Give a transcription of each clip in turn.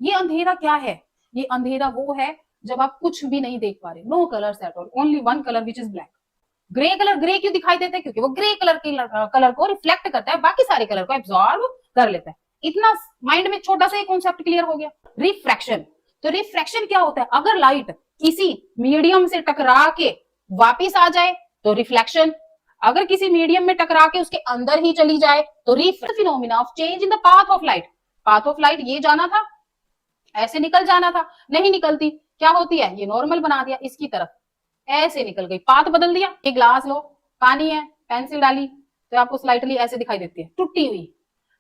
ये अंधेरा क्या है? ये अंधेरा वो है जब आप कुछ भी नहीं देख पा रहे, no colours at all, only one colour which is black. Grey colour grey क्यों दिखाई देता है? क्योंकि वो ग्रे कलर के कलर को रिफ्लेक्ट करता है, बाकी सारे कलर को एब्जॉर्ब कर लेता है। इतना माइंड में छोटा सा ही कॉन्सेप्ट क्लियर हो गया। रिफ्रैक्शन, तो रिफ्रैक्शन क्या होता है? अगर लाइट किसी मीडियम से टकरा के वापिस आ जाए तो रिफ्लेक्शन, अगर किसी मीडियम में टकरा के उसके अंदर ही चली जाए तो phenomena of change in the path of light. Path of light ये जाना था, ऐसे निकल जाना था, नहीं निकलती, क्या होती है? ये नॉर्मल बना दिया इसकी तरफ, ऐसे निकल गई, पाथ बदल दिया। ये ग्लास लो, पानी है, पेंसिल डाली तो आपको स्लाइटली ऐसे दिखाई देती है, टूटी हुई।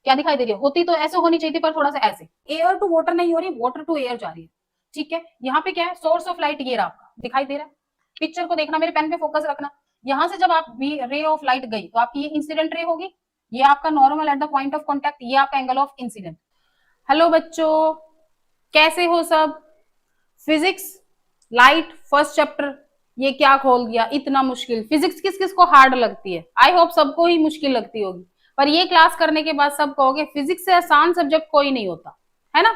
क्या दिखाई दे रही है? होती तो ऐसे होनी चाहिए थी पर थोड़ा सा ऐसे। एयर टू वाटर नहीं हो रही, वाटर टू एयर जा रही है। ठीक है, यहाँ पे क्या है? सोर्स ऑफ लाइट ये रहा आपका, दिखाई दे रहा है। पिक्चर को देखना, मेरे पेन पे फोकस रखना। यहां से जब आप रे ऑफ लाइट गई तो आपकी ये इंसिडेंट रे होगी, ये आपका normal at the point of contact, ये आपका एंगल ऑफ इंसिडेंट। हेलो बच्चों, कैसे हो सब? फिजिक्स लाइट फर्स्ट चैप्टर, ये क्या खोल दिया इतना मुश्किल। फिजिक्स किस किस को हार्ड लगती है? आई होप सबको ही मुश्किल लगती होगी, पर ये क्लास करने के बाद सब कहोगे फिजिक्स से आसान सब्जेक्ट कोई नहीं होता, है ना?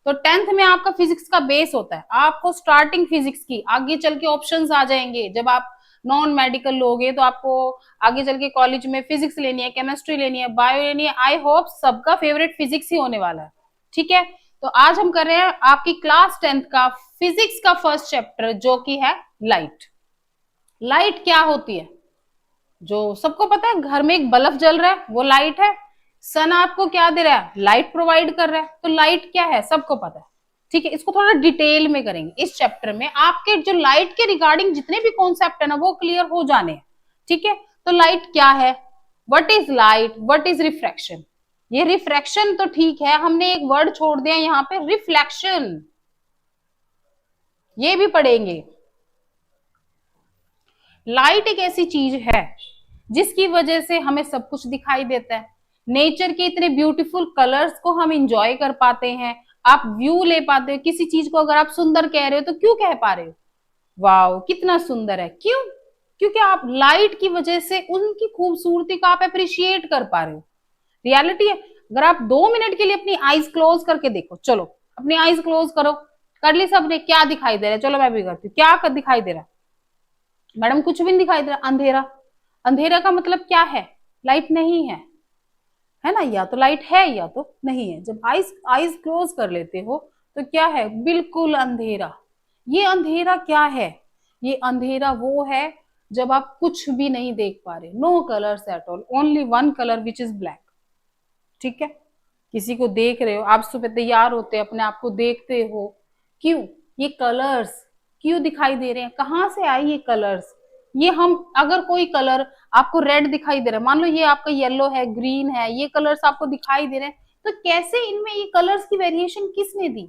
तो 10th में आपका फिजिक्स का बेस होता है, आपको स्टार्टिंग फिजिक्स की, आगे चल के ऑप्शंस आ जाएंगे। जब आप नॉन मेडिकल लोगे तो आपको आगे चल के कॉलेज में फिजिक्स लेनी है, केमिस्ट्री लेनी है, बायो लेनी है। आई होप सबका फेवरेट फिजिक्स ही होने वाला है। ठीक है, तो आज हम कर रहे हैं आपकी क्लास 10th का फिजिक्स का फर्स्ट चैप्टर, जो कि है लाइट। लाइट क्या होती है? जो सबको पता है, घर में एक बल्ब जल रहा है वो लाइट है। सन आपको क्या दे रहा है? लाइट प्रोवाइड कर रहा है। तो लाइट क्या है सबको पता है। ठीक है, इसको थोड़ा डिटेल में करेंगे इस चैप्टर में। आपके जो लाइट के रिगार्डिंग जितने भी कॉन्सेप्ट है ना वो क्लियर हो जाने हैं। ठीक है, तो लाइट क्या है? What is light, what is refraction? ये रिफ्रैक्शन तो ठीक है, हमने एक वर्ड छोड़ दिया यहाँ पे, रिफ्लेक्शन, ये भी पढ़ेंगे। लाइट एक ऐसी चीज है जिसकी वजह से हमें सब कुछ दिखाई देता है। नेचर के इतने ब्यूटीफुल कलर्स को हम इंजॉय कर पाते हैं, आप व्यू ले पाते हो। किसी चीज को अगर आप सुंदर कह रहे हो तो क्यों कह पा रहे हो? वाओ कितना सुंदर है, क्यों? क्योंकि आप लाइट की वजह से उनकी खूबसूरती को आप अप्रिशिएट कर पा रहे हो। रियलिटी है। अगर आप 2 मिनट के लिए अपनी आईज क्लोज करके देखो, चलो अपनी आईज क्लोज करो, कर ली सबने, क्या दिखाई दे रहा है? चलो मैं भी करती हूँ, क्या दिखाई दे रहा है? मैडम कुछ भी नहीं दिखाई दे रहा, अंधेरा। अंधेरा का मतलब क्या है? लाइट नहीं है ना? या तो लाइट है या तो नहीं है। जब आईज क्लोज कर लेते हो तो क्या है? बिल्कुल अंधेरा। ये अंधेरा क्या है? ये अंधेरा वो है जब आप कुछ भी नहीं देख पा रहे, no colours at all, only one colour which is black. ठीक है, किसी को देख रहे हो, आप सुबह तैयार होते अपने आप को देखते हो, क्यों? ये कलर्स क्यों दिखाई दे रहे हैं? कहाँ से आए ये कलर्स? ये हम, अगर कोई कलर आपको रेड दिखाई दे रहा है, मान लो ये आपका येलो है, ग्रीन है, ये कलर्स आपको दिखाई दे रहे हैं, तो कैसे इनमें ये कलर्स की वेरिएशन किसने दी?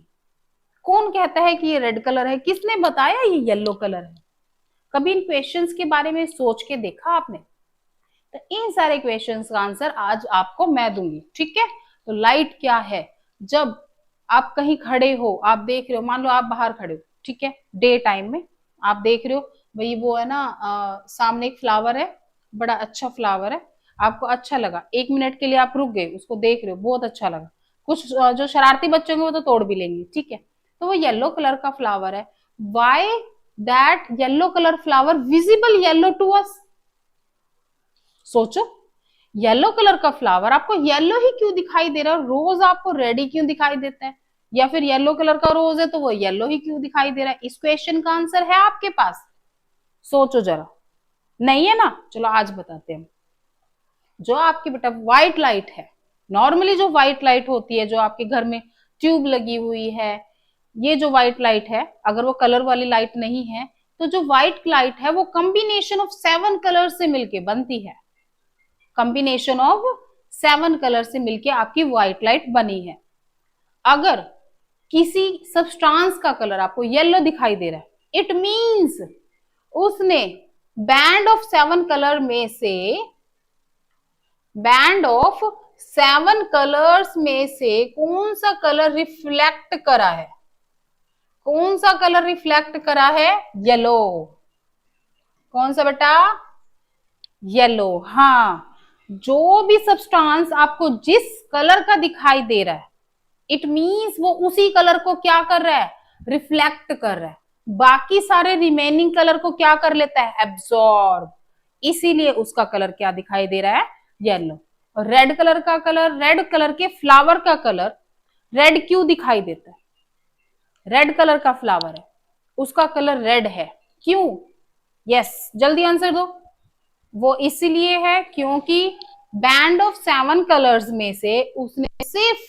कौन कहता है कि ये रेड कलर है? किसने बताया ये येलो कलर है? कभी इन क्वेश्चंस के बारे में सोच के देखा आपने? तो इन सारे क्वेश्चंस का आंसर आज आपको मैं दूंगी। ठीक है, तो लाइट क्या है? जब आप कहीं खड़े हो, आप देख रहे हो, मान लो आप बाहर खड़े हो, ठीक है, डे टाइम में आप देख रहे हो भाई, वो है ना सामने एक फ्लावर है, बड़ा अच्छा फ्लावर है, आपको अच्छा लगा, 1 मिनट के लिए आप रुक गए, उसको देख रहे हो, बहुत अच्छा लगा। कुछ जो शरारती बच्चे होंगे वो तो तोड़ भी लेंगे। ठीक है, तो वो येलो कलर का फ्लावर है। Why that yellow colour flower visible yellow to us? सोचो, येलो कलर का फ्लावर आपको येलो ही क्यों दिखाई दे रहा है? रोज आपको रेड ही क्यों दिखाई देता है? या फिर येलो कलर का रोज है तो वो येलो ही क्यों दिखाई दे रहा है? इस क्वेश्चन का आंसर है आपके पास? सोचो जरा। नहीं है ना? चलो आज बताते हैं। जो आपकी बेटा व्हाइट लाइट है, नॉर्मली जो व्हाइट लाइट होती है, जो आपके घर में ट्यूब लगी हुई है, ये जो व्हाइट लाइट है, अगर वो कलर वाली लाइट नहीं है तो जो व्हाइट लाइट है वो कॉम्बिनेशन ऑफ 7 कलर से मिलके बनती है। कॉम्बिनेशन ऑफ 7 कलर से मिलके आपकी व्हाइट लाइट बनी है। अगर किसी सब्सटेंस का कलर आपको येलो दिखाई दे रहा है, इट मींस उसने बैंड ऑफ 7 कलर में से, बैंड ऑफ 7 कलर्स में से कौन सा कलर रिफ्लेक्ट करा है? कौन सा कलर रिफ्लेक्ट करा है? येलो। कौन सा बेटा? येलो। हाँ, जो भी सब्सटेंस आपको जिस कलर का दिखाई दे रहा है, इट मीन्स वो उसी कलर को क्या कर रहा है, रिफ्लेक्ट कर रहा है, बाकी सारे रिमेनिंग कलर को क्या कर लेता है, एब्सॉर्ब, इसीलिए उसका कलर क्या दिखाई दे रहा है, येलो। और रेड कलर का कलर, रेड कलर के फ्लावर का कलर रेड क्यों दिखाई देता है, रेड कलर का फ्लावर है, उसका कलर रेड है, क्यों, यस जल्दी आंसर दो। वो इसलिए है क्योंकि बैंड ऑफ 7 कलर्स में से उसने सिर्फ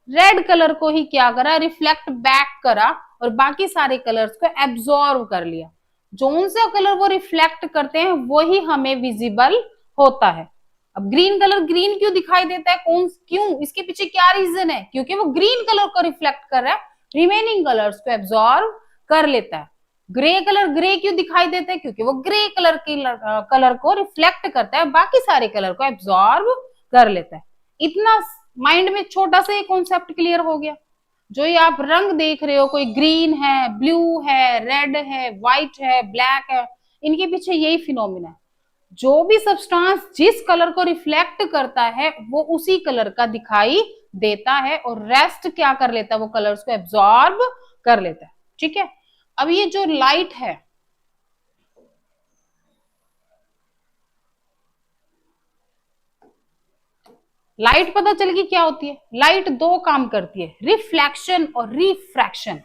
रेड कलर को ही क्या करा, रिफ्लेक्ट बैक करा और बाकी सारे कलर्स को एब्सॉर्ब कर लिया। जोन सा कलर वो रिफ्लेक्ट करते हैं वही हमें विजिबल होता है। अब ग्रीन कलर ग्रीन क्यों दिखाई देता है, कौन क्यों, इसके पीछे क्या रीजन है, क्योंकि वो ग्रीन कलर को रिफ्लेक्ट कर रहा है, रिमेनिंग कलर्स को एब्सॉर्ब कर लेता है। ग्रे कलर ग्रे क्यों दिखाई देता है, क्योंकि वो ग्रे कलर की कलर को रिफ्लेक्ट करता है, बाकी सारे कलर को एब्सॉर्ब कर लेता है। इतना माइंड में छोटा सा कॉन्सेप्ट क्लियर हो गया। जो ये आप रंग देख रहे हो, कोई ग्रीन है, ब्लू है, रेड है, व्हाइट है, ब्लैक है, इनके पीछे यही फिनोमिना है। जो भी सब्सटेंस जिस कलर को रिफ्लेक्ट करता है वो उसी कलर का दिखाई देता है और रेस्ट क्या कर लेता है, वो कलर्स को एब्सॉर्ब कर लेता है। ठीक है, अब ये जो लाइट है, लाइट पता चल गई क्या होती है, लाइट दो काम करती है, रिफ्लेक्शन और रिफ्रैक्शन।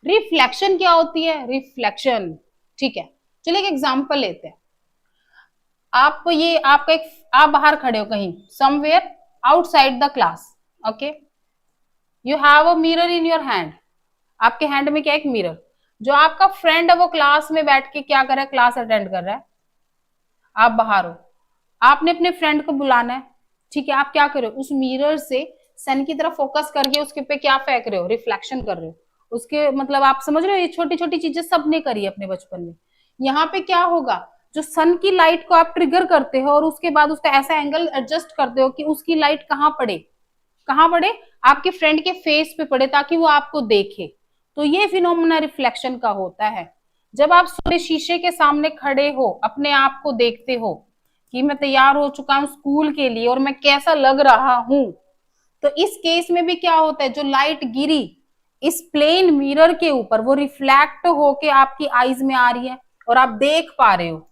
रिफ्लेक्शन क्या होती है, रिफ्लेक्शन, ठीक है, चलिए एक एग्जांपल लेते हैं। आप ये आपका एक, आप बाहर खड़े हो कहीं somewhere outside the class, okay, you have a mirror in your hand, आपके हैंड में क्या है, एक मिरर। जो आपका फ्रेंड है वो क्लास में बैठ के क्या कर रहा है, क्लास अटेंड कर रहा है, आप बाहर हो, आपने अपने फ्रेंड को बुलाना है, ठीक है, आप क्या कर रहे हो, उस मिरर से सन की तरफ फोकस करके उसके पे क्या फेंक रहे हो, रिफ्लेक्शन कर रहे हो उसके, मतलब आप समझ रहे हो, ये छोटी छोटी चीजें सबने करी है अपने बचपन में। यहाँ पे क्या होगा, जो सन की लाइट को आप ट्रिगर करते हो और उसके बाद उसका ऐसा एंगल एडजस्ट करते हो कि उसकी लाइट कहाँ पड़े, कहाँ पड़े, आपके फ्रेंड के फेस पे पड़े ताकि वो आपको देखे। तो ये फिनोमेना रिफ्लेक्शन का होता है। जब आप शीशे के सामने खड़े हो, अपने आप को देखते हो कि मैं तैयार हो चुका हूं स्कूल के लिए और मैं कैसा लग रहा हूं, तो इस केस में भी क्या होता है, जो लाइट गिरी इस प्लेन मिरर के ऊपर वो रिफ्लेक्ट होके आपकी आईज में आ रही है और आप देख पा रहे हो,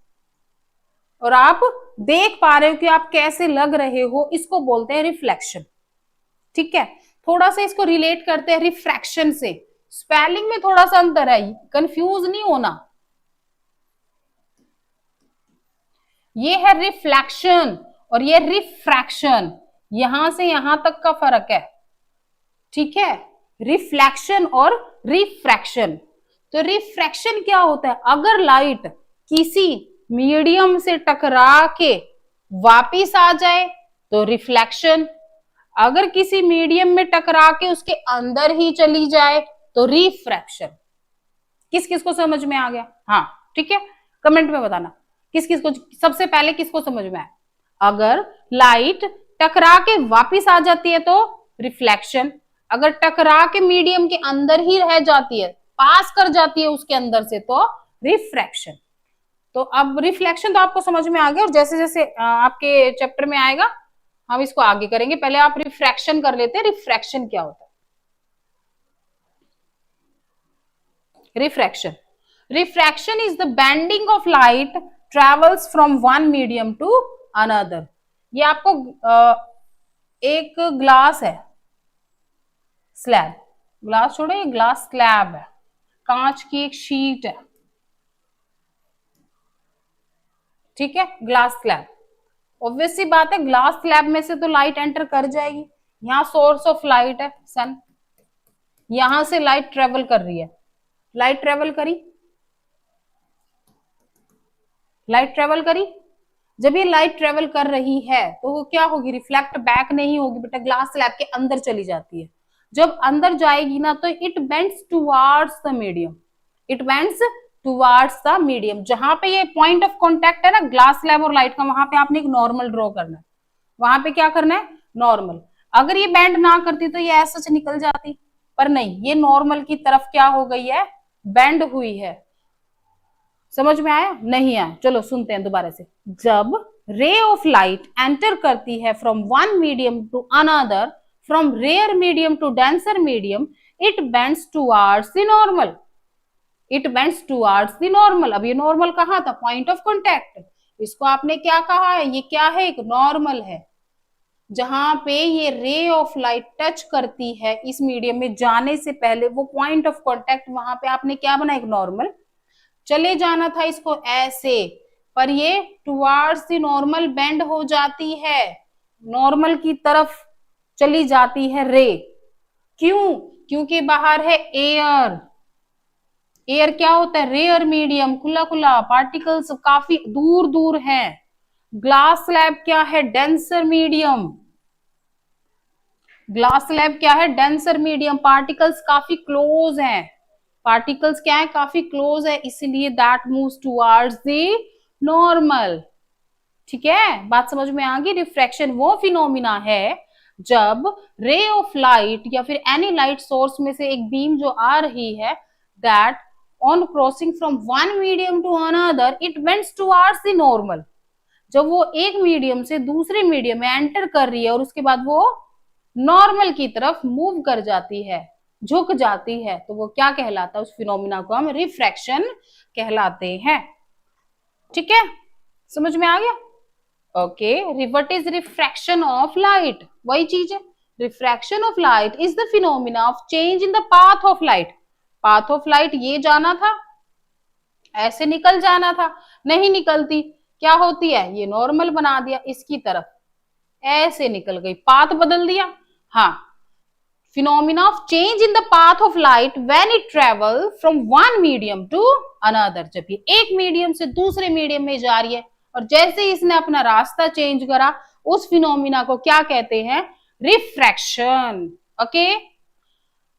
और आप देख पा रहे हो कि आप कैसे लग रहे हो, इसको बोलते हैं रिफ्लेक्शन। ठीक है, थोड़ा सा इसको रिलेट करते हैं रिफ्रैक्शन से, स्पेलिंग में थोड़ा सा अंतर है, कंफ्यूज नहीं होना। ये है रिफ्लेक्शन और ये रिफ्रैक्शन, यहां से यहां तक का फर्क है। ठीक है, रिफ्लेक्शन और रिफ्रैक्शन। तो रिफ्रैक्शन क्या होता है, अगर लाइट किसी मीडियम से टकरा के वापिस आ जाए तो रिफ्लेक्शन, अगर किसी मीडियम में टकरा के उसके अंदर ही चली जाए तो रिफ्रैक्शन। किस किस को समझ में आ गया, हाँ ठीक है, कमेंट में बताना किस किस को, सबसे पहले किसको समझ में आया। अगर लाइट टकरा के वापिस आ जाती है तो रिफ्लेक्शन, अगर टकरा के मीडियम के अंदर ही रह जाती है, पास कर जाती है उसके अंदर से, तो रिफ्रैक्शन। तो अब रिफ्लेक्शन तो आपको समझ में आ गया, और जैसे जैसे आपके चैप्टर में आएगा हम इसको आगे करेंगे। पहले आप रिफ्रैक्शन कर लेते हैं, रिफ्रैक्शन क्या होता है। Refraction, refraction is the bending of light travels from one medium to another. ये आपको एक ग्लास है, स्लैब, ग्लास छोड़ो, ये ग्लास स्लैब है, कांच की एक शीट है, ठीक है, ग्लास स्लैब। ऑब्वियस सी बात है, ग्लास स्लैब में से तो लाइट एंटर कर जाएगी, यहाँ सोर्स ऑफ लाइट है सन, यहां से लाइट ट्रेवल कर रही है, लाइट ट्रेवल करी, लाइट ट्रेवल करी, जब ये लाइट ट्रेवल कर रही है तो वो क्या होगी, रिफ्लेक्ट बैक नहीं होगी बेटा, ग्लास स्लैब के अंदर चली जाती है। जब अंदर जाएगी ना तो it bends towards the medium, it bends towards the medium. जहां पे ये पॉइंट ऑफ कांटेक्ट है ना ग्लास स्लैब और लाइट का, वहां पे आपने एक नॉर्मल ड्रॉ करना है, वहां पे क्या करना है, नॉर्मल। अगर ये बेंड ना करती तो ये ऐसा निकल जाती, पर नहीं, ये नॉर्मल की तरफ क्या हो गई है, बेंड हुई है। समझ में आया, नहीं आया, चलो सुनते हैं दोबारा से। जब रे ऑफ लाइट एंटर करती है from one medium to another from rare medium to denser medium, it bends towards the normal. It bends towards the normal. अब ये नॉर्मल कहाँ था? Point of contact. इसको आपने क्या कहा है? ये क्या है? एक नॉर्मल है. जहां पे ये रे ऑफ लाइट टच करती है इस मीडियम में जाने से पहले, वो पॉइंट ऑफ कॉन्टैक्ट, वहां पे आपने क्या बना? एक नॉर्मल. चले जाना था इसको ऐसे, पर ये टुवार्ड्स द नॉर्मल बेंड हो जाती है, नॉर्मल की तरफ चली जाती है रे. क्यों? क्योंकि बाहर है एयर. एयर क्या होता है? रेयर मीडियम, खुला खुला, पार्टिकल्स काफी दूर दूर हैं. ग्लास स्लैब क्या है? Denser medium. ग्लास स्लैब क्या है? Denser medium. पार्टिकल्स काफी क्लोज हैं. पार्टिकल्स क्या है? काफी क्लोज है, इसलिए that moves towards the normal. ठीक है, बात समझ में आ गई. रिफ्रैक्शन वो फिनोमिना है जब रे ऑफ लाइट या फिर एनी लाइट सोर्स में से एक बीम जो आ रही है, that on crossing from one medium to another it bends towards the normal. जब वो एक मीडियम से दूसरे मीडियम में एंटर कर रही है और उसके बाद वो नॉर्मल की तरफ मूव कर जाती है, झुक जाती है, तो वो क्या कहलाता है? उस फिनोमिना को हम रिफ्रैक्शन कहलाते हैं. ठीक है, समझ में आ गया? Okay. What is refraction of light? वही चीज है. Refraction of light is the phenomena of change in the path of light. Path of light ये जाना था, ऐसे निकल जाना था, नहीं निकलती. क्या होती है? ये नॉर्मल बना दिया इसकी तरफ, ऐसे निकल गई, पाथ बदल दिया. हाँ, phenomena of change in the path of light when it travel from one medium to another. जब ये एक मीडियम से दूसरे मीडियम में जा रही है और जैसे ही इसने अपना रास्ता चेंज करा, उस फिनोमिना को क्या कहते हैं? Refraction. Okay.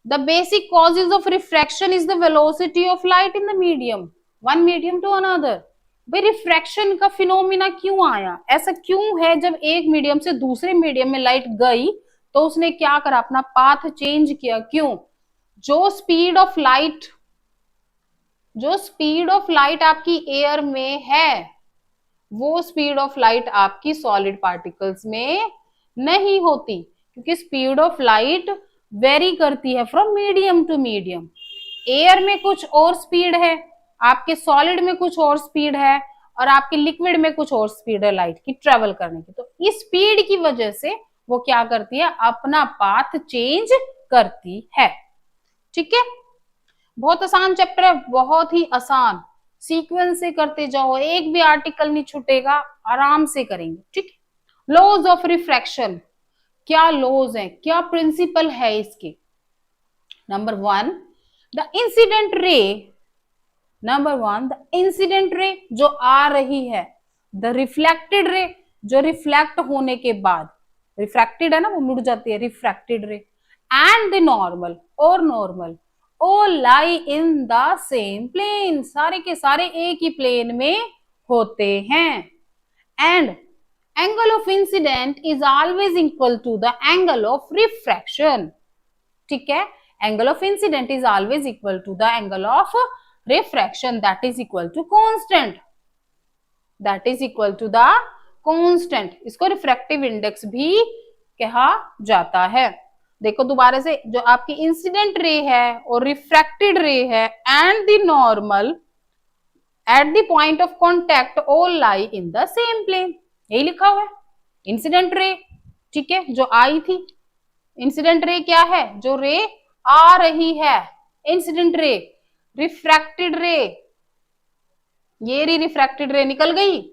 The basic causes of refraction is the velocity of light in the medium, one medium to another. भाई रिफ्रैक्शन का फिनोमिना क्यों आया? ऐसा क्यों है जब एक मीडियम से दूसरे मीडियम में लाइट गई तो उसने क्या करा? अपना पाथ चेंज किया. क्यों? जो स्पीड ऑफ लाइट आपकी एयर में है, वो स्पीड ऑफ लाइट आपकी सॉलिड पार्टिकल्स में नहीं होती, क्योंकि स्पीड ऑफ लाइट वेरी करती है from medium to medium. Air में कुछ और स्पीड है, आपके सॉलिड में कुछ और स्पीड है, और आपके लिक्विड में कुछ और स्पीड है लाइट की ट्रेवल करने की. तो इस स्पीड की वजह से वो क्या करती है? अपना पाथ चेंज करती है. ठीक है, बहुत आसान चैप्टर है, बहुत ही आसान. सीक्वेंस से करते जाओ, एक भी आर्टिकल नहीं छूटेगा, आराम से करेंगे. ठीक है. Laws of refraction. क्या लॉज है, क्या प्रिंसिपल है इसके? Number one, the incident ray जो आ रही है, द रिफ्लेक्टेड रे जो रिफ्लेक्ट होने के बाद, रिफ्रैक्टेड है ना, वो मुड़ जाती है, रिफ्रैक्टेड रे, and the normal all lie in the same plane. सारे के सारे एक ही प्लेन में होते हैं. and angle of incident is always equal to the angle of refraction. ठीक है, angle of incident is always equal to the angle of refraction, that is equal to constant. इसको रिफ्रैक्टिव इंडेक्स भी कहा जाता है. देखो दोबारा से, जो आपकी इंसिडेंट रे है और रिफ्रैक्टेड रे है and the normal at the point of contact all lie in the same plane. यही लिखा हुआ है इंसिडेंट रे. ठीक है, जो आई थी इंसिडेंट रे क्या है? जो रे आ रही है, इंसिडेंट रे. रिफ्रैक्टेड रे, ये रिफ्रैक्टेड रे निकल गई,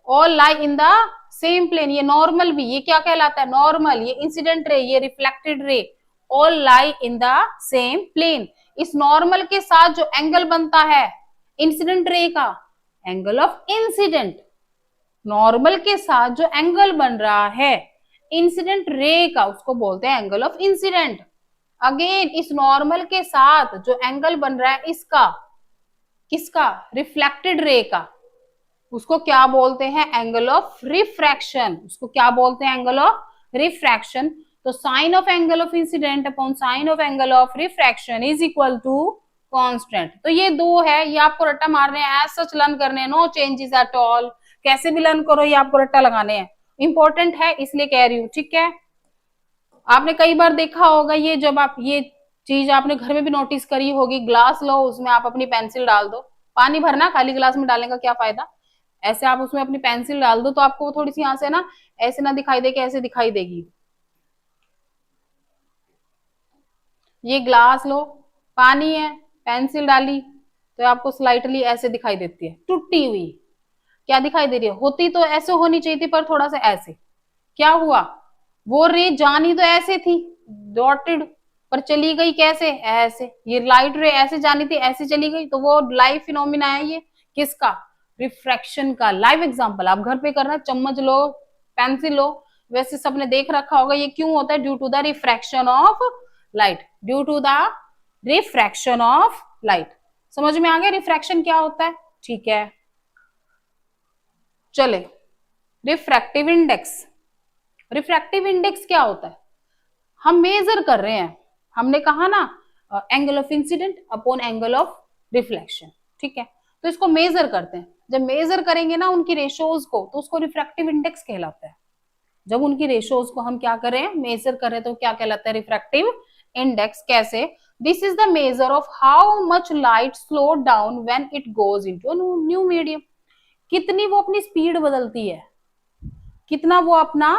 all lie in the same plane. ये नॉर्मल भी, ये क्या कहलाता है? नॉर्मल. ये इंसिडेंट रे, ये reflected ray, all lie in the same plane. इस नॉर्मल के साथ जो एंगल बनता है इंसिडेंट रे का, एंगल ऑफ इंसिडेंट. नॉर्मल के साथ जो एंगल बन रहा है इंसिडेंट रे का, उसको बोलते हैं एंगल ऑफ इंसिडेंट. अगेन इस नॉर्मल के साथ जो एंगल बन रहा है इसका, किसका? रिफ्लेक्टेड रे का, उसको क्या बोलते हैं? Angle of refraction. उसको क्या बोलते हैं? Angle of refraction. तो sine of angle of incidence upon sine of angle of refraction is equal to constant. तो ये दो है, ये आपको रट्टा मारने हैं, एज सच लर्न करने हैं, नो चेंजेस एट ऑल. कैसे भी लर्न करो, ये आपको रट्टा लगाने हैं. इंपॉर्टेंट है इसलिए कह रही हूं. ठीक है, आपने कई बार देखा होगा ये, जब आप ये चीज आपने घर में भी नोटिस करी होगी, ग्लास लो, उसमें आप अपनी पेंसिल डाल दो, पानी भरना, खाली ग्लास में डालने का क्या फायदा, ऐसे आप उसमें अपनी पेंसिल डाल दो तो आपको वो थोड़ी सी यहाँ से ना ऐसे ना दिखाई दे, ऐसे दिखाई देगी। ये ग्लास लो, पानी है, पेंसिल डाली तो आपको स्लाइटली ऐसे दिखाई देती है, टूटी हुई। क्या दिखाई दे रही है, होती तो ऐसे होनी चाहिए थी पर थोड़ा सा ऐसे। क्या हुआ, वो रे जानी तो ऐसे थी डॉटेड, पर चली गई कैसे, ऐसे। ये लाइट रे ऐसे जानी थी, ऐसे चली गई, तो वो लाइव फिनोमिना है ये किसका, रिफ्रैक्शन का। लाइव एग्जांपल आप घर पे करना, चम्मच लो, पेंसिल लो, वैसे सबने देख रखा होगा। ये क्यों होता है, due to the refraction of light, due to the refraction of light. समझ में आ गया रिफ्रैक्शन क्या होता है, ठीक है। चले, रिफ्रैक्टिव इंडेक्स। रिफ्रैक्टिव इंडेक्स क्या होता है, हम मेजर कर रहे हैं, हमने कहा ना angle of incidence upon angle of reflection, ठीक है। तो इसको मेजर करते हैं, जब मेजर करेंगे ना उनकी रेशोज को, तो उसको रिफ्रैक्टिव इंडेक्स कहलाता है। जब उनकी रेशोज को हम क्या करें, मेजर करें, तो क्या कहलाता है, रिफ्रैक्टिव इंडेक्स। कैसे, this is the measure of how much light slow down when it goes into a new medium. कितनी वो अपनी स्पीड बदलती है, कितना वो अपना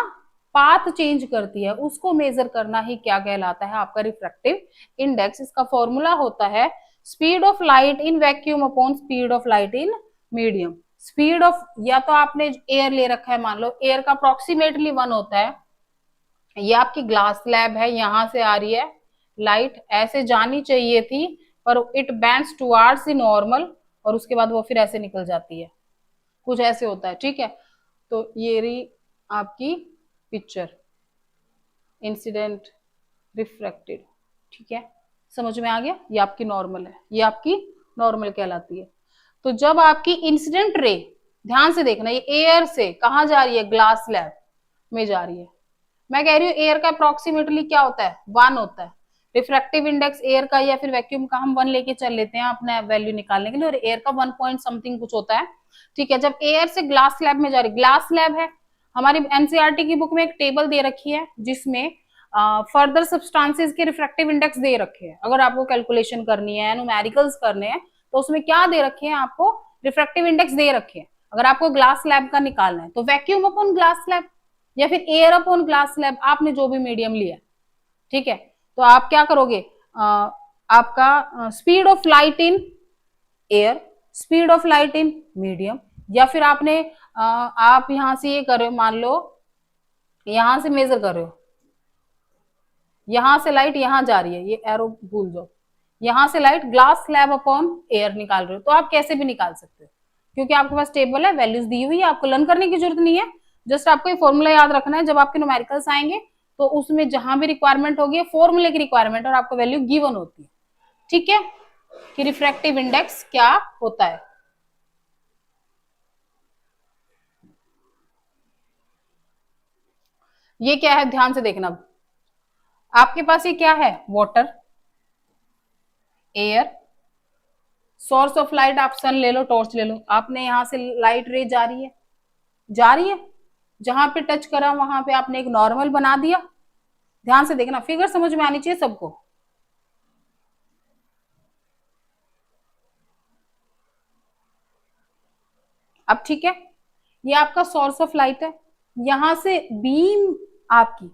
पाथ चेंज करती है, उसको मेजर करना ही क्या कहलाता है, आपका रिफ्रैक्टिव इंडेक्स। इसका फॉर्मूला होता है speed of light in vacuum upon speed of light in medium. Speed of, या तो आपने एयर ले रखा है, मान लो एयर का अप्रोक्सीमेटली 1 होता है, ये आपकी ग्लास स्लैब है, यहां से आ रही है लाइट, ऐसे जानी चाहिए थी पर it bends towards the normal, और उसके बाद वो फिर ऐसे निकल जाती है, कुछ ऐसे होता है, ठीक है। तो ये रही आपकी पिक्चर, इंसिडेंट, रिफ्रैक्टेड, ठीक है, समझ में आ गया। ये आपकी नॉर्मल है, ये आपकी नॉर्मल कहलाती है। तो जब आपकी इंसिडेंट रे, ध्यान से देखना, ये एयर से कहां जा रही है, ग्लास स्लैब में जा रही है। मैं कह रही हूँ एयर का अप्रोक्सीमेटली क्या होता है, 1 होता है। रिफ्रैक्टिव इंडेक्स एयर का या फिर वैक्यूम का हम 1 लेके चल लेते हैं अपना वैल्यू निकालने के लिए, और एयर का 1 पॉइंट समथिंग कुछ होता है, ठीक है। जब एयर से ग्लास स्लैब में जा रही, ग्लास स्लैब है, हमारी एनसीईआरटी की बुक में एक टेबल दे रखी है जिसमें फर्दर सब्सटेंसेस के रिफ्रैक्टिव इंडेक्स दे रखे हैं। अगर आपको कैलकुलेशन करनी है, न्यूमेरिकल्स करने हैं, तो उसमें क्या दे रखे हैं, आपको रिफ्रैक्टिव इंडेक्स दे रखे हैं। अगर आपको ग्लास स्लैब का निकालना है तो वैक्यूम अपॉन ग्लास स्लैब या फिर एयर अपॉन ग्लास स्लैब, आपने जो भी मीडियम लिया, ठीक है। तो आप क्या करोगे, आपका speed of light in air, speed of light in medium, या फिर आपने आप यहां से ये कर रहे हो, मान लो यहां से मेजर कर रहे हो, यहां से लाइट यहां जा रही है, ये एरो भूल जाओ, यहां से light glass slab upon air निकाल रहे हो, तो आप कैसे भी निकाल सकते हो, क्योंकि आपके पास टेबल है, वैल्यूज दी हुई है, आपको लर्न करने की जरूरत नहीं है। जस्ट आपको ये फॉर्मूला याद रखना है, जब आपके न्यूमेरिकल्स आएंगे तो उसमें जहां भी रिक्वायरमेंट होगी फॉर्मूले की रिक्वायरमेंट, और आपको वैल्यू गिवन होती है, ठीक है, कि रिफ्रैक्टिव इंडेक्स क्या होता है। ये क्या है, ध्यान से देखना, आपके पास ये क्या है, water, air, source of light, आप सन ले लो, टॉर्च ले लो, आपने यहां से लाइट रे जा रही है, जा रही है, जहां पे टच करा वहां पे आपने एक नॉर्मल बना दिया। ध्यान से देखना, फिगर समझ में आनी चाहिए सबको। अब ठीक है, ये आपका सोर्स ऑफ लाइट है, यहां से बीम, आपकी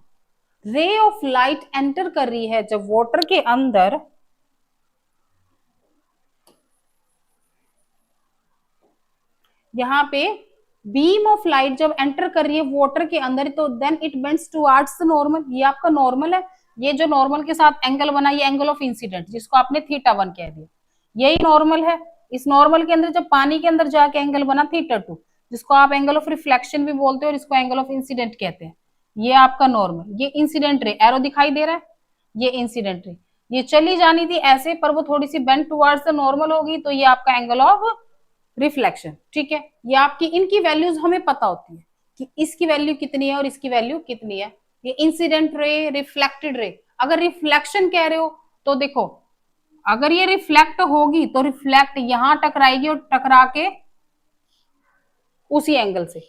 रे ऑफ लाइट एंटर कर रही है जब वाटर के अंदर, यहां पे बीम ऑफ लाइट जब एंटर कर रही है वाटर के अंदर, तो then it bends towards the normal. ये आपका नॉर्मल है, ये जो नॉर्मल के साथ एंगल बना, ये एंगल ऑफ इंसिडेंट, जिसको आपने θ1 कह दिया, यही नॉर्मल है। इस नॉर्मल के अंदर जब पानी के अंदर जाके एंगल बना θ2, जिसको आप एंगल ऑफ रिफ्लेक्शन भी बोलते हो और इसको एंगल ऑफ इंसिडेंट कहते हैं, ये आपका नॉर्मल। ये इंसिडेंट रे, एरो दिखाई दे रहा है, ये इंसिडेंट रे, ये चली जानी थी ऐसे, पर वो थोड़ी सी बेंड टुवर्ड्स द नॉर्मल होगी, तो ये आपका एंगल ऑफ रिफ्लेक्शन, ठीक है। ये आपकी, इनकी वैल्यूज हमें पता होती है कि इसकी वैल्यू कितनी है और इसकी वैल्यू कितनी है। ये इंसिडेंट रे, रिफ्लेक्टेड रे। अगर रिफ्लेक्शन कह रहे हो तो देखो, अगर ये रिफ्लेक्ट होगी तो रिफ्लेक्ट यहां टकराएगी और टकरा के उसी एंगल से,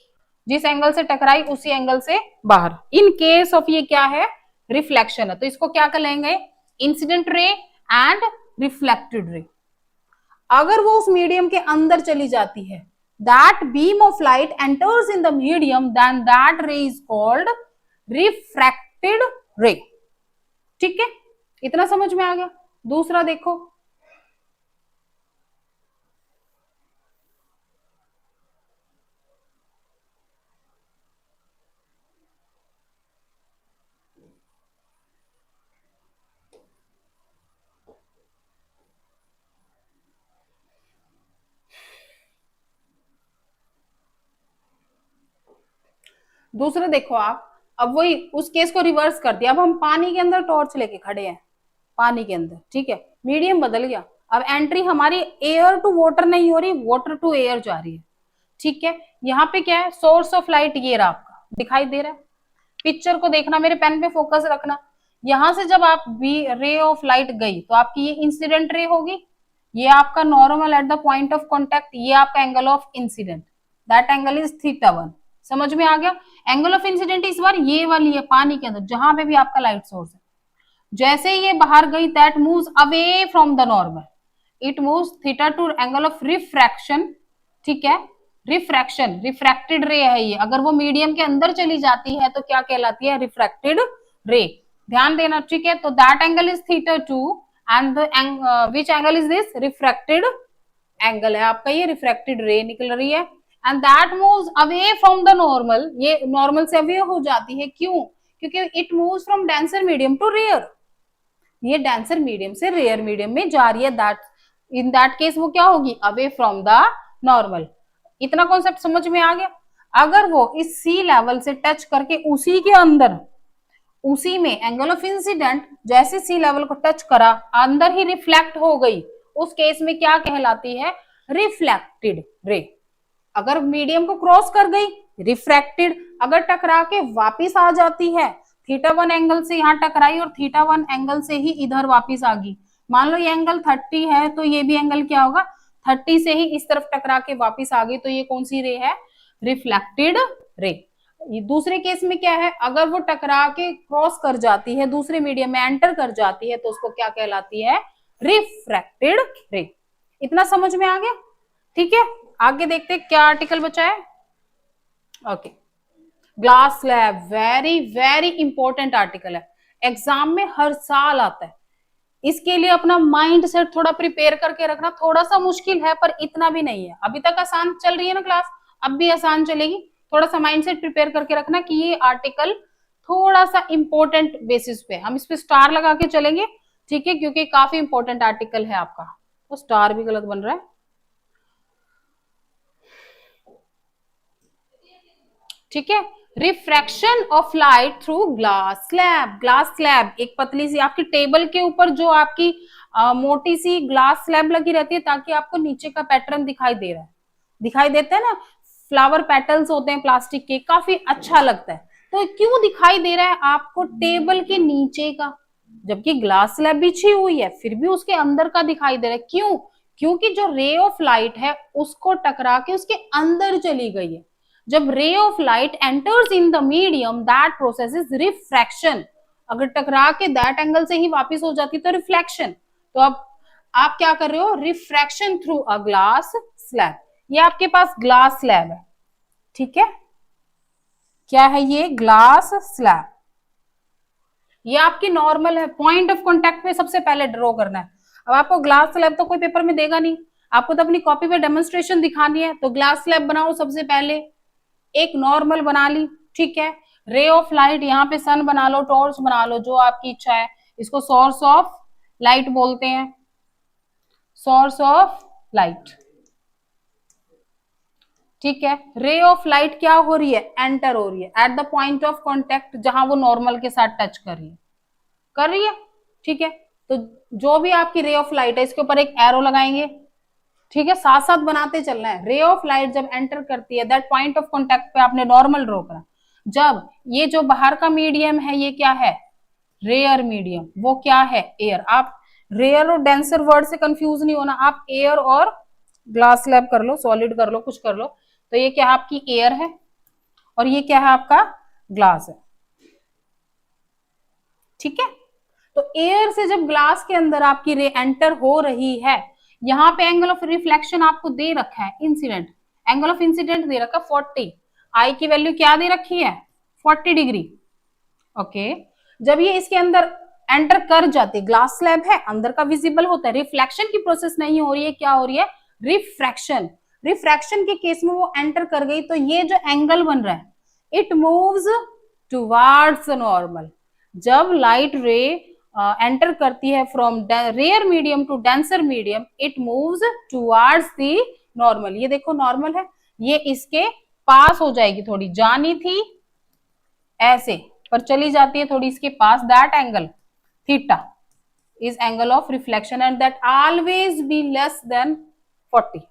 जिस एंगल से टकराई उसी एंगल से बाहर। इन केस ऑफ ये क्या है, रिफ्लेक्शन है, तो इसको क्या कर लेंगे, incident ray and reflected ray. अगर वो उस मीडियम के अंदर चली जाती है, that beam of light enters in the medium, then that ray is called refracted ray. ठीक है, इतना समझ में आ गया। दूसरा देखो, दूसरा देखो आप, अब वही उस केस को रिवर्स कर दिया। अब हम पानी के अंदर टॉर्च लेके खड़े हैं, पानी के अंदर, ठीक है, मीडियम बदल गया। अब एंट्री हमारी एयर टू वाटर नहीं हो रही, वाटर टू एयर जा रही है। ठीक है, यहाँ पे क्या है, सोर्स ऑफ लाइट ये रहा आपका, दिखाई दे रहा है। पिक्चर को देखना, मेरे पेन पे फोकस रखना। यहां से जब आप रे ऑफ लाइट गई तो आपकी ये इंसिडेंट रे होगी, ये आपका normal at the point of contact, ये आपका angle of incidence, that angle is θ1। समझ में आ गया। एंगल ऑफ इंसिडेंट इस बार ये वाली है, पानी के अंदर जहां पे भी आपका लाइट सोर्स है। जैसे ये बाहर गई, that moves away from the normal, it moves theta two angle of refraction. ठीक है, रिफ्रैक्शन, रिफ्रैक्टेड रे है ये। अगर वो मीडियम के अंदर चली जाती है तो क्या कहलाती है, रिफ्रैक्टेड रे। ध्यान देना, ठीक है। तो that angle is θ2 and which angle is this, refracted angle है आपका, ये रिफ्रैक्टेड रे निकल रही है। And that moves away from the normal, ये नॉर्मल से अवे हो जाती है, क्यों, क्योंकि it moves from denser medium to rare, ये डेंसर मीडियम से रेयर मीडियम में जा रही है। दैट इन दैट केस वो क्या होगी, अवे फ्रॉम द नॉर्मल। इतना कॉन्सेप्ट समझ में आ गया। अगर वो इस सी लेवल से टच करके उसी के अंदर, उसी में एंगल ऑफ इंसिडेंट जैसे सी लेवल को टच करा, अंदर ही रिफ्लेक्ट हो गई, उस केस में क्या कहलाती है, रिफ्लेक्टेड रे। अगर मीडियम को क्रॉस कर गई, रिफ्रैक्टेड। अगर टकरा के वापिस आ जाती है, θ1 एंगल से यहाँ टकराई और θ1 एंगल से ही इधर वापिस आ गई, मान लो ये एंगल 30 है तो ये भी एंगल क्या होगा, 30 से ही इस तरफ टकरा के वापिस आ गई, तो ये कौन सी रे है, रिफ्लेक्टेड रे। दूसरे केस में क्या है, अगर वो टकरा के क्रॉस कर जाती है, दूसरे मीडियम में एंटर कर जाती है, तो उसको क्या कहलाती है, रिफ्रैक्टेड रे। इतना समझ में आ गया। ठीक है, आगे देखते हैं क्या आर्टिकल बचा है। Okay, glass slab, very very important article है, एग्जाम में हर साल आता है। इसके लिए अपना माइंड सेट थोड़ा प्रिपेयर करके रखना, थोड़ा सा मुश्किल है पर इतना भी नहीं है। अभी तक आसान चल रही है ना क्लास, अब भी आसान चलेगी। थोड़ा सा माइंड सेट प्रिपेयर करके रखना कि ये आर्टिकल थोड़ा सा इंपॉर्टेंट बेसिस पे, हम इस पे स्टार लगा के चलेंगे, ठीक है, क्योंकि काफी इंपॉर्टेंट आर्टिकल है आपका। तो स्टार भी गलत बन रहा है, ठीक है। Refraction of light through glass slab, glass slab एक पतली सी आपकी टेबल के ऊपर जो आपकी मोटी सी ग्लास स्लैब लगी रहती है, ताकि आपको नीचे का पैटर्न दिखाई दे रहा है, दिखाई देता है ना, फ्लावर पेटल्स होते हैं प्लास्टिक के, काफी अच्छा लगता है। तो क्यों दिखाई दे रहा है आपको टेबल के नीचे का, जबकि ग्लास स्लैब बिछी हुई है, फिर भी उसके अंदर का दिखाई दे रहा है, क्यों, क्योंकि जो रे ऑफ लाइट है उसको टकरा के उसके अंदर चली गई है। जब ray of light enters in the medium, that process is refraction. अगर टकरा के दैट एंगल से ही वापस हो जाती तो रिफ्लेक्शन। तो अब आप क्या कर रहे हो, refraction through a glass slab. ये आपके पास ग्लास स्लैब है, ठीक है, क्या है ये, ग्लास स्लैब। ये आपकी नॉर्मल है, पॉइंट ऑफ कॉन्टेक्ट पे सबसे पहले ड्रॉ करना है। अब आपको ग्लास स्लैब तो कोई पेपर में देगा नहीं, आपको तो अपनी कॉपी पे डेमोन्स्ट्रेशन दिखानी है, तो ग्लास स्लैब बनाओ। सबसे पहले एक नॉर्मल बना ली, ठीक है, रे ऑफ लाइट, यहाँ पे सन बना लो, टॉर्च बना लो, जो आपकी इच्छा है। इसको सोर्स ऑफ लाइट बोलते हैं, सोर्स ऑफ लाइट, ठीक है। रे ऑफ लाइट क्या हो रही है, एंटर हो रही है eight the point of contact, जहां वो नॉर्मल के साथ टच कर रही है, ठीक है। तो जो भी आपकी रे ऑफ लाइट है, इसके ऊपर एक एरो लगाएंगे, ठीक है, साथ साथ बनाते चलना है। रे ऑफ लाइट जब एंटर करती है, दैट पॉइंट ऑफ कॉन्टेक्ट पे आपने नॉर्मल ड्रॉ करा। जब ये जो बाहर का मीडियम है, ये क्या है, रेयर मीडियम, वो क्या है, एयर। आप रेयर और डेंसर वर्ड से कंफ्यूज नहीं होना, आप एयर और ग्लास स्लैब कर लो, सॉलिड कर लो, कुछ कर लो। तो ये क्या है, आपकी एयर है, और ये क्या है, आपका ग्लास है, ठीक है। तो एयर से जब ग्लास के अंदर आपकी रे एंटर हो रही है, यहाँ पे एंगल ऑफ रिफ्लेक्शन आपको दे रखा है, इंसिडेंट एंगल ऑफ इंसिडेंट दे रखा है 40, आई की वैल्यू क्या दे रखी है 40 डिग्री। ओके, जब ये इसके अंदर एंटर कर जाती है, ग्लास स्लैब है, अंदर का विजिबल होता है, रिफ्लेक्शन की प्रोसेस नहीं हो रही है, क्या हो रही है रिफ्रैक्शन। रिफ्रैक्शन के केस में वो एंटर कर गई तो ये जो एंगल बन रहा है इट मूव्स टुवर्ड्स नॉर्मल। जब लाइट रे एंटर करती है from rare medium to denser medium, it moves towards the normal. ये देखो नॉर्मल है, ये इसके पास हो जाएगी, थोड़ी जानी थी ऐसे पर चली जाती है थोड़ी इसके पास, that angle theta is angle of reflection and that always be less than 40।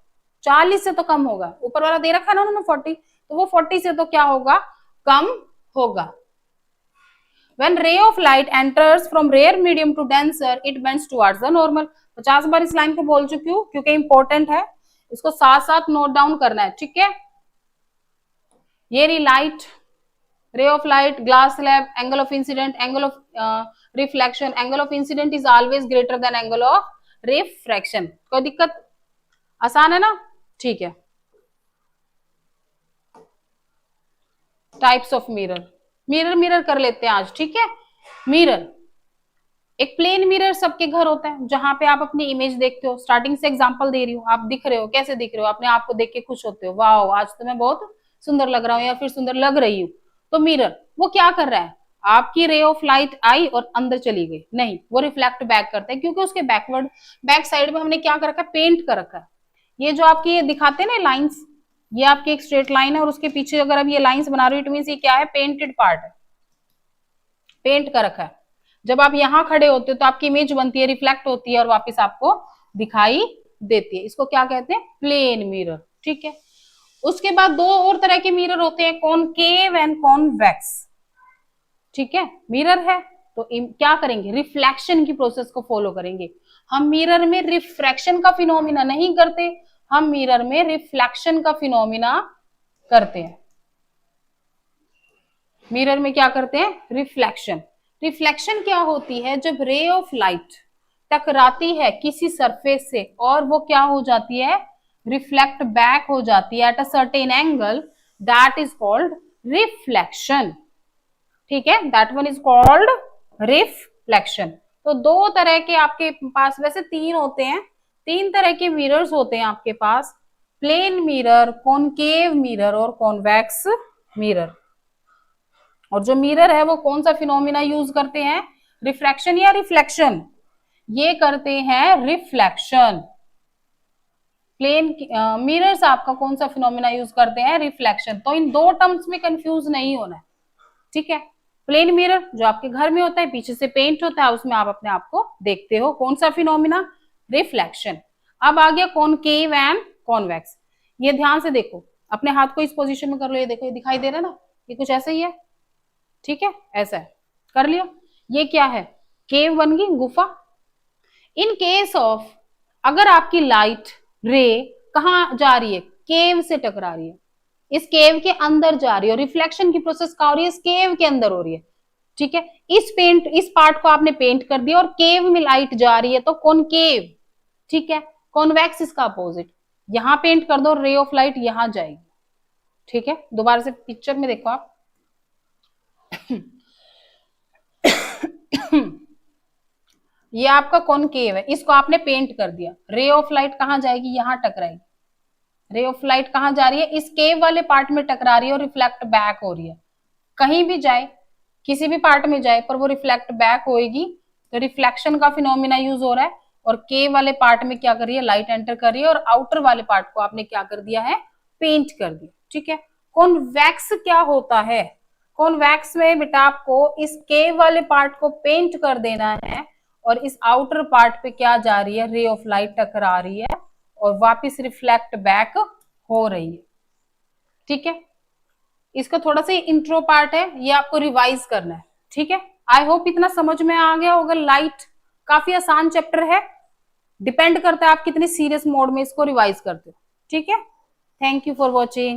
40 से तो कम होगा, ऊपर वाला दे रखा है ना उन्होंने 40, तो वो 40 से तो क्या होगा कम होगा। When ray of light enters from rare medium to denser, it bends towards the normal। 50 बार इस लाइन को बोल चुकी हूँ क्योंकि इंपॉर्टेंट है, इसको साथ साथ नोट डाउन करना है, ठीक है। ये रही light, ray of light, glass slab, angle of incident, angle of reflection, angle of incident is always greater than angle of refraction। कोई दिक्कत, आसान है ना, ठीक है। टाइप्स ऑफ मिरर, मिरर कर लेते हैं आज, ठीक है। मिरर, एक प्लेन मिरर सबके घर होता है जहां पे आप अपनी इमेज देखते हो। स्टार्टिंग से एग्जांपल दे रही हूँ, आप दिख रहे हो, कैसे दिख रहे हो, अपने आप को देख के खुश होते हो, वाओ आज तो मैं बहुत सुंदर लग रहा हूँ या फिर सुंदर लग रही हूँ। तो मिरर वो क्या कर रहा है, आपकी रे ऑफ लाइट आई और अंदर चली गई, नहीं वो रिफ्लेक्ट बैक करता है क्योंकि उसके बैक साइड में हमने क्या कर रखा है, पेंट कर रखा है। ये जो आपकी ये दिखाते हैं ना लाइंस, ये आपकी एक स्ट्रेट लाइन है और उसके पीछे अगर अब ये लाइंस बना रही हो, इट मींस ये क्या है, पेंटेड पार्ट है, पेंट कर रखा है। जब आप यहाँ खड़े होते हो तो आपकी इमेज बनती है, रिफ्लेक्ट होती है और वापस आपको दिखाई देती है, इसको क्या कहते हैं, प्लेन मिरर, ठीक है। उसके बाद दो और तरह के मिरर होते हैं, कॉनकेव एंड कॉन्वेक्स, ठीक है। मिरर है तो क्या करेंगे, रिफ्लेक्शन की प्रोसेस को फॉलो करेंगे। हम मिरर में रिफ्रैक्शन का फिनोमिना नहीं करते, हम मिरर में रिफ्लेक्शन का फिनोमिना करते हैं। मिरर में क्या करते हैं, रिफ्लेक्शन। रिफ्लेक्शन क्या होती है, जब रे ऑफ लाइट टकराती है किसी सरफेस से और वो क्या हो जाती है, रिफ्लेक्ट बैक हो जाती है at a certain angle, that is called reflection, ठीक है, that one is called reflection. तो दो तरह के आपके पास, वैसे तीन होते हैं, तीन तरह के मिरर्स होते हैं आपके पास, प्लेन मिरर, कॉनकेव मिरर और कॉन्वेक्स मिरर। और जो मिरर है वो कौन सा फिनोमिना यूज करते हैं, रिफ्रैक्शन या रिफ्लेक्शन, ये करते हैं रिफ्लेक्शन। प्लेन मिरर्स आपका कौन सा फिनोमिना यूज करते हैं, रिफ्लेक्शन। तो इन दो टर्म्स में कंफ्यूज नहीं होना है, ठीक है। प्लेन मिरर जो आपके घर में होता है, पीछे से पेंट होता है, उसमें आप अपने आप को देखते हो, कौन सा फिनोमिना, रिफ्लेक्शन। अब आ गया कॉनकेव एंड कॉन्वेक्स। ये ध्यान से देखो, अपने हाथ को इस पोजीशन में कर लो, ये देखो ये दिखाई दे रहा है ना, ये कुछ ऐसा ही है, ठीक है, ऐसा है, कर लिया। ये क्या है, केव बन गई, गुफा। इन केस ऑफ अगर आपकी लाइट रे कहां जा रही है, केव से टकरा रही है, इस केव के अंदर जा रही है और रिफ्लेक्शन की प्रोसेस कहां हो रही है, इस केव के अंदर हो रही है, ठीक है। इस पार्ट को आपने पेंट कर दिया और केव में लाइट जा रही है तो कॉनकेव, ठीक है। कॉन्वेक्स इसका अपोजिट, यहां पेंट कर दो, रे ऑफ लाइट यहां जाएगी, ठीक है। दोबारा से पिक्चर में देखो आप ये आपका कॉनकेव है, इसको आपने पेंट कर दिया, रे ऑफ लाइट कहां जाएगी, यहां टकराएगी। रे ऑफ लाइट कहां जा रही है, इस केव वाले पार्ट में टकरा रही है और रिफ्लेक्ट बैक हो रही है। कहीं भी जाए, किसी भी पार्ट में जाए, पर वो रिफ्लेक्ट बैक होएगी, तो रिफ्लेक्शन का फिनोमिना यूज हो रहा है। और केव वाले पार्ट में क्या कर रही है, लाइट एंटर कर रही है और आउटर वाले पार्ट को आपने क्या कर दिया है, पेंट कर दिया, ठीक है। कॉन्वेक्स क्या होता है, कॉन्वेक्स में बेटा आपको इस केव वाले पार्ट को पेंट कर देना है और इस आउटर पार्ट पे क्या जा रही है, रे ऑफ लाइट टकरा रही है और वापस रिफ्लेक्ट बैक हो रही है, ठीक है। इसका थोड़ा सा इंट्रो पार्ट है, ये आपको रिवाइज करना है, ठीक है। आई होप इतना समझ में आ गया होगा। लाइट काफी आसान चैप्टर है, डिपेंड करता है आप कितने सीरियस मोड में इसको रिवाइज करते हो, ठीक है। Thank you for watching.